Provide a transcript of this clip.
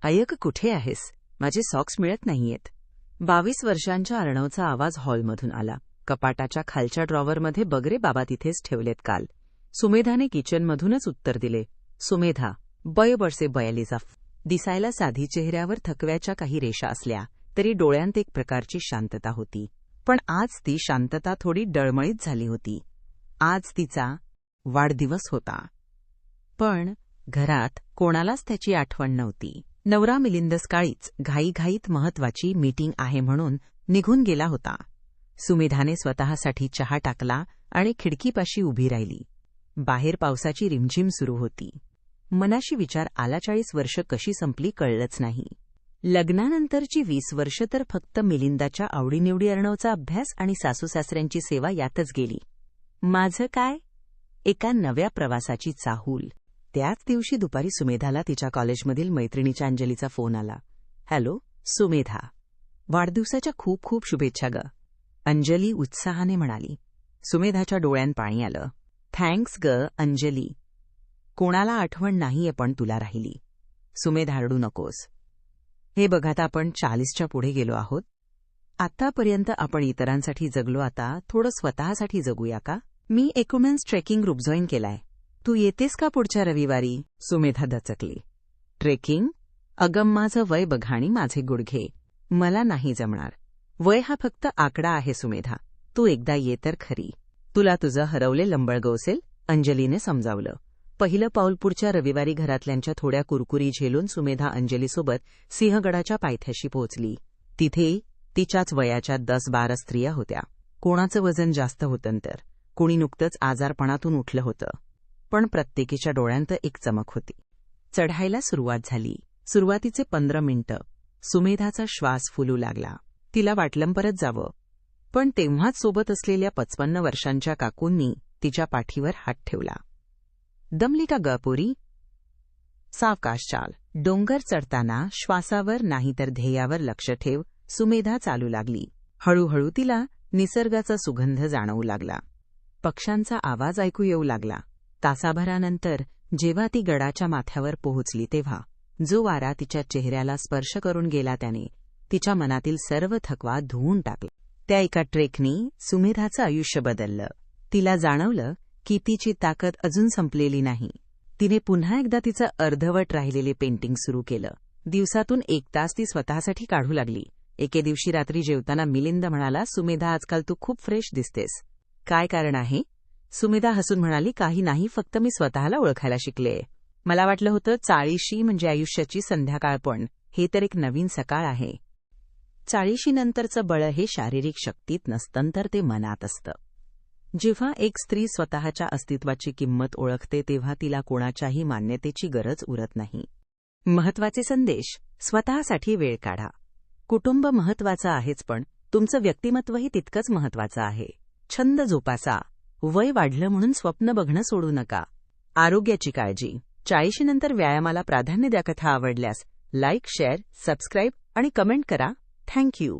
अय्यक कुठे आहेस? माझे सॉक्स मिळत नाहीयेत. 22 वर्षांच्या अर्णवचा आवाज हॉलमधून आला. कपाटाच्या खालच्या ड्रॉवरमध्ये बगरे बाबा तिथेच ठेवलेत काल. सुमेधाने किचनमधूनच उत्तर दिले. सुमेधा, बयबडसे बयालिजाफ. दिसायला साधी, चेहऱ्यावर थकव्याच्या काही रेषा असल्या तरी डोळ्यांत एक प्रकारची शांतता होती. पण आज ती शांतता थोडी डळमळीत झाली होती. आज तिचा वाढदिवस होता. पण घरात कोणालाच त्याची आठवण नव्हती. नवरा मिलिंद सकाळीच घाईघाईत महत्वाची मीटिंग आहे म्हणून निघून गेला होता. सुमेधाने स्वतःसाठी चहा टाकला आणि खिडकीपाशी उभी राहिली. बाहेर पावसाची रिमझिम सुरू होती. मनाशी विचार आला 40 वर्ष कशी संपली कळलंच नाही. लग्नानंतरची 20 वर्ष तर फक्त मिलिंदाच्या आवडीनिवडी अर्णवचा अभ्यास आणि सासूसासऱ्यांची सेवा यातच गेली. माझं काय? एका नव्या प्रवासाची चाहूल. त्याच दिवशी दुपारी सुमेधाला तिच्या कॉलेजमधील मैत्रिणीच्या अंजलीचा फोन आला. हॅलो सुमेधा, वाढदिवसाच्या खूप खूप शुभेच्छा ग, अंजली उत्साहाने म्हणाली. सुमेधाच्या डोळ्यात पाणी आलं. थँक्स ग अंजली, कोणाला आठवण नाहीये पण तुला राहिली. सुमेधा, रडू नकोस. हे बघ, आता आपण 40च्या पुढे गेलो आहोत. आतापर्यंत आपण इतरांसाठी जगलो, आता थोडं स्वतःसाठी जगूया का? मी एकुमेन्स ट्रेकिंग ग्रुप जॉईन केलाय. तू येतेस का पुढच्या रविवारी? सुमेधा दचकली. ट्रेकिंग? अगं, माझं वय बघ आणि माझे गुडघे, मला नाही जमणार. वय हा फक्त आकडा आहे सुमेधा, तू एकदा ये तर खरी. तुला तुझं हरवले लंबळ गवसेल, अंजलीने समजावलं. पहिलं पाऊल पुढच्या रविवारी घरातल्यांच्या थोड्या कुरकुरी झेलून सुमेधा अंजलीसोबत सिंहगडाच्या पायथ्याशी पोहोचली. तिथे तिच्याच वयाच्या 10-12 स्त्रिया होत्या. कोणाचं वजन जास्त होतं तर कोणी नुकतंच आजारपणातून उठलं होतं. पण प्रत्येकीच्या डोळ्यांत एक चमक होती. चढायला सुरुवात झाली. सुरुवातीचे 15 मिनिटं सुमेधाचा श्वास फुलू लागला. तिला वाटलं परत जावं, पण तेव्हाच सोबत असलेल्या 55 वर्षांच्या काकूंनी तिच्या पाठीवर हात ठेवला. दमली का ग पोरी? सावकाश चाल. डोंगर चढताना श्वासावर नाही तर ध्येयावर लक्ष ठेव. सुमेधा चालू लागली. हळूहळू तिला निसर्गाचा सुगंध जाणवू लागला. पक्ष्यांचा आवाज ऐकू येऊ लागला. तासाभरानंतर जेव्हा ती गडाच्या माथ्यावर पोहोचली तेव्हा जो वारा तिच्या चेहऱ्याला स्पर्श करून गेला त्याने तिच्या मनातील सर्व थकवा धुवून टाकला. त्या एका ट्रेकनी सुमेधाचं आयुष्य बदललं. तिला जाणवलं की तिची ताकद अजून संपलेली नाही. तिने पुन्हा एकदा तिचं अर्धवट राहिलेले पेंटिंग सुरू केलं. दिवसातून 1 तास ती स्वतःसाठी काढू लागली. एके दिवशी रात्री जेवताना मिलिंद म्हणाला, सुमेधा, आजकाल तू खूप फ्रेश दिसतेस. काय कारण आहे? सुमेधा हसून म्हणाली, काही नाही, फक्त मी स्वतःला ओळखायला शिकले. मला वाटलं होतं 40शी म्हणजे आयुष्याची संध्याकाळ, पण हे तर एक नवीन सकाळ आहे. 40शी नंतरचं बळ हे शारीरिक शक्तीत नसतं तर ते मनात असतं. जेव्हा एक स्त्री स्वतःच्या अस्तित्वाची किंमत ओळखते तेव्हा तिला कोणाच्याही मान्यतेची गरज उरत नाही. महत्वाचे संदेश: स्वतःसाठी वेळ काढा. कुटुंब महत्वाचं आहेच, पण तुमचं व्यक्तिमत्वही तितकंच महत्वाचं आहे. छंद जोपासा. वय वाढलं म्हणून स्वप्न बघणं सोडू नका. आरोग्याची काळजी. 40शी नंतर व्यायामाला प्राधान्य द्या. कथा आवडल्यास लाईक, शेअर, सबस्क्राईब आणि कमेंट करा. Thank you.